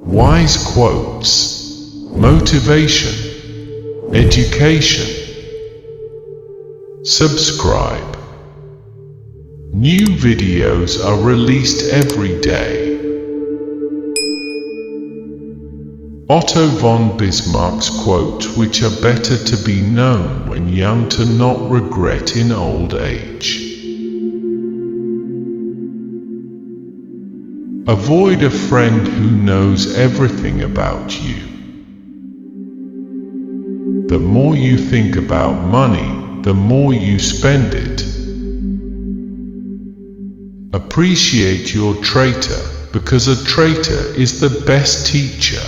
wise quotes, motivation, education. Subscribe. New videos are released every day. Otto von Bismarck's quotes, which are better to be known when young to not regret in old age. Avoid a friend who knows everything about you. The more you think about money, the more you spend it. Appreciate your traitor, because a traitor is the best teacher.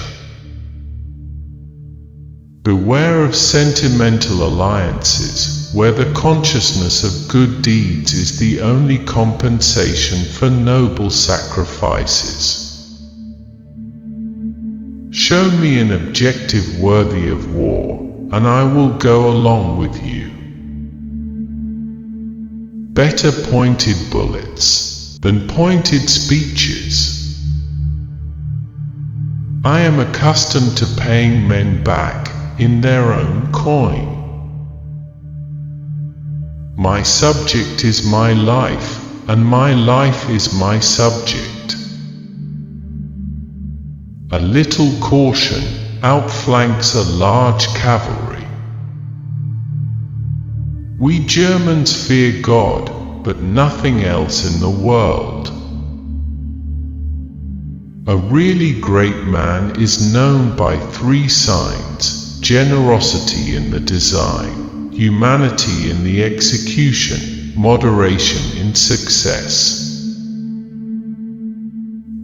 Beware of sentimental alliances, where the consciousness of good deeds is the only compensation for noble sacrifices. Show me an objective worthy of war, and I will go along with you. Better pointed bullets than pointed speeches. I am accustomed to paying men back in their own coin. My subject is my life, and my life is my subject. A little caution outflanks a large cavalry. We Germans fear God, but nothing else in the world. A really great man is known by 3 signs: generosity in the design, humanity in the execution, moderation in success.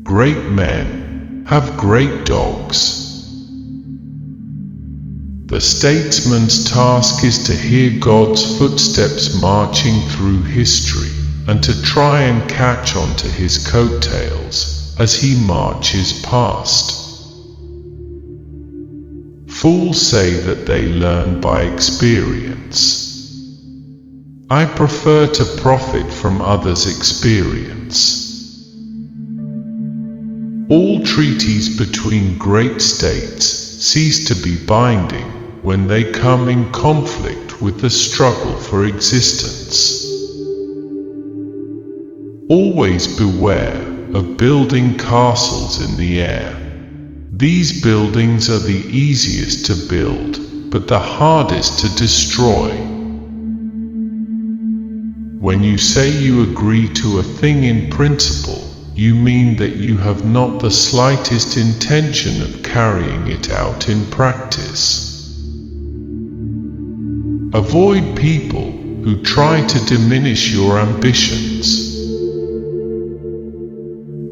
Great men have great dogs. The statesman's task is to hear God's footsteps marching through history, and to try and catch on to his coattails as he marches past. Fools say that they learn by experience. I prefer to profit from others' experience. All treaties between great states cease to be binding when they come in conflict with the struggle for existence. Always beware of building castles in the air. These buildings are the easiest to build, but the hardest to destroy. When you say you agree to a thing in principle, you mean that you have not the slightest intention of carrying it out in practice. Avoid people who try to diminish your ambitions.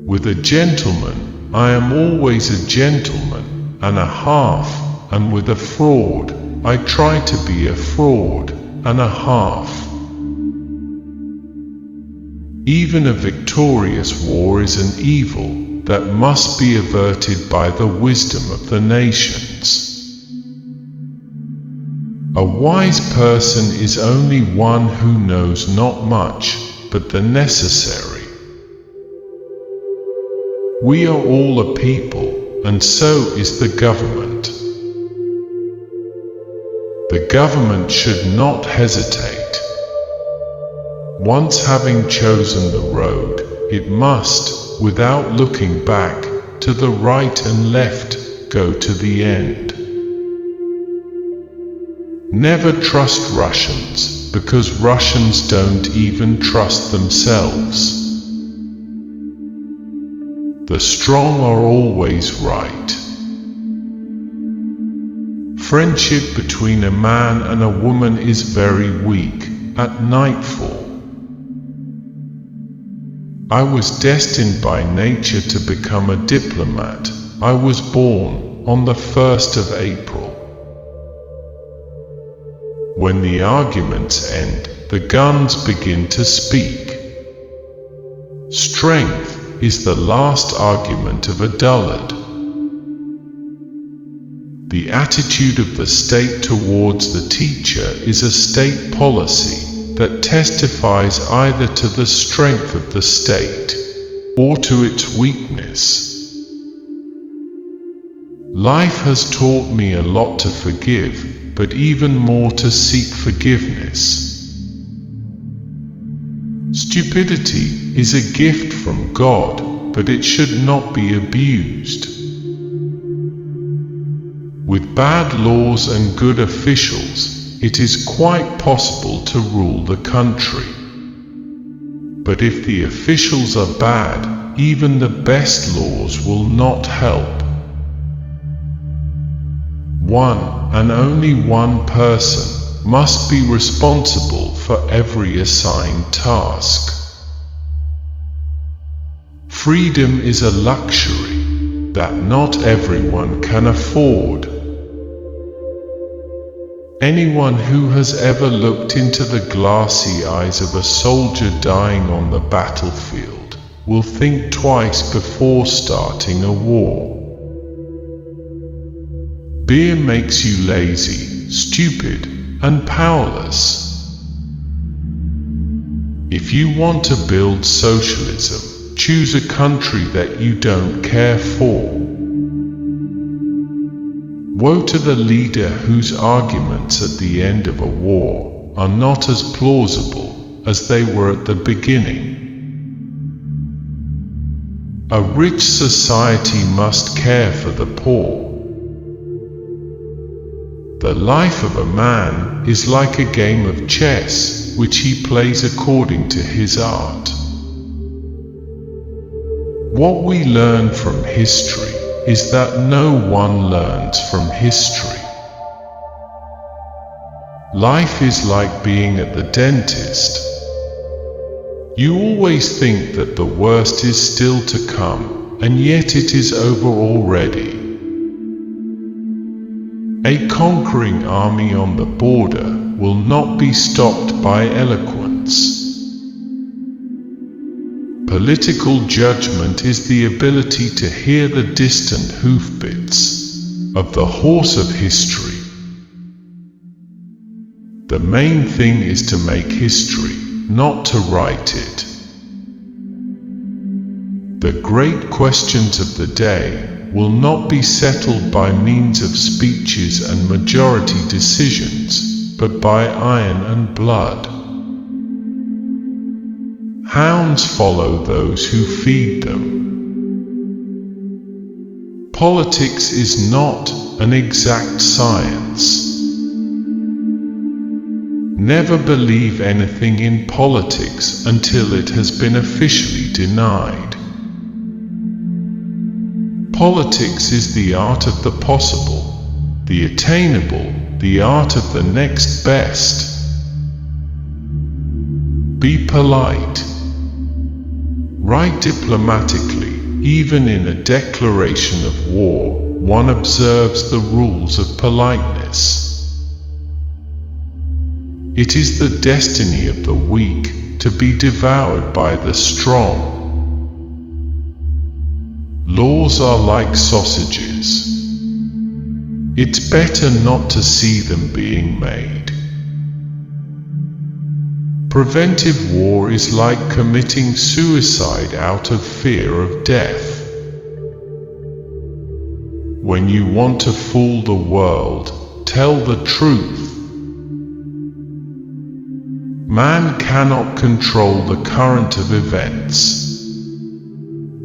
With a gentleman, I am always a gentleman and a half, and with a fraud, I try to be a fraud and a half. Even a victorious war is an evil that must be averted by the wisdom of the nations. A wise person is only one who knows not much, but the necessary. We are all a people, and so is the government. The government should not hesitate. Once having chosen the road, it must, without looking back, to the right and left, go to the end. Never trust Russians, because Russians don't even trust themselves. The strong are always right. Friendship between a man and a woman is very weak at nightfall. I was destined by nature to become a diplomat. I was born on the 1st of April. When the arguments end, the guns begin to speak. Strength is the last argument of a dullard. The attitude of the state towards the teacher is a state policy that testifies either to the strength of the state or to its weakness. Life has taught me a lot to forgive, but even more to seek forgiveness. Stupidity is a gift from God, but it should not be abused. With bad laws and good officials, it is quite possible to rule the country. But if the officials are bad, even the best laws will not help. One, and only one person, must be responsible for every assigned task. Freedom is a luxury that not everyone can afford. Anyone who has ever looked into the glassy eyes of a soldier dying on the battlefield will think twice before starting a war. Beer makes you lazy, stupid, and powerless. If you want to build socialism, choose a country that you don't care for. Woe to the leader whose arguments at the end of a war are not as plausible as they were at the beginning. A rich society must care for the poor. The life of a man is like a game of chess, which he plays according to his art. What we learn from history is that no one learns from history. Life is like being at the dentist. You always think that the worst is still to come, and yet it is over already. A conquering army on the border will not be stopped by eloquence. Political judgment is the ability to hear the distant hoofbeats of the horse of history. The main thing is to make history, not to write it. The great questions of the day will not be settled by means of speeches and majority decisions, but by iron and blood. Hounds follow those who feed them. Politics is not an exact science. Never believe anything in politics until it has been officially denied. Politics is the art of the possible, the attainable, the art of the next best. Be polite. Write diplomatically. Even in a declaration of war, one observes the rules of politeness. It is the destiny of the weak to be devoured by the strong. Laws are like sausages. It's better not to see them being made. Preventive war is like committing suicide out of fear of death. When you want to fool the world, tell the truth. Man cannot control the current of events.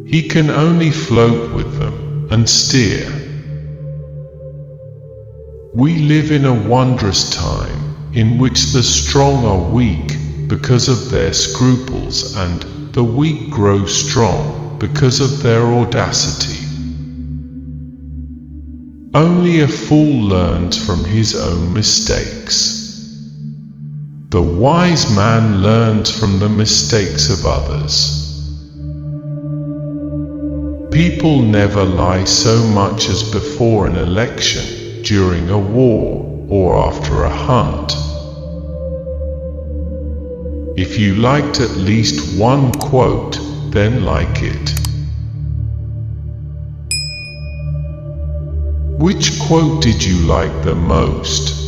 He can only float with them and steer. We live in a wondrous time, in which the strong are weak because of their scruples, and the weak grow strong because of their audacity. Only a fool learns from his own mistakes. The wise man learns from the mistakes of others. People never lie so much as before an election, during a war, or after a hunt. If you liked at least one quote, then like it. Which quote did you like the most?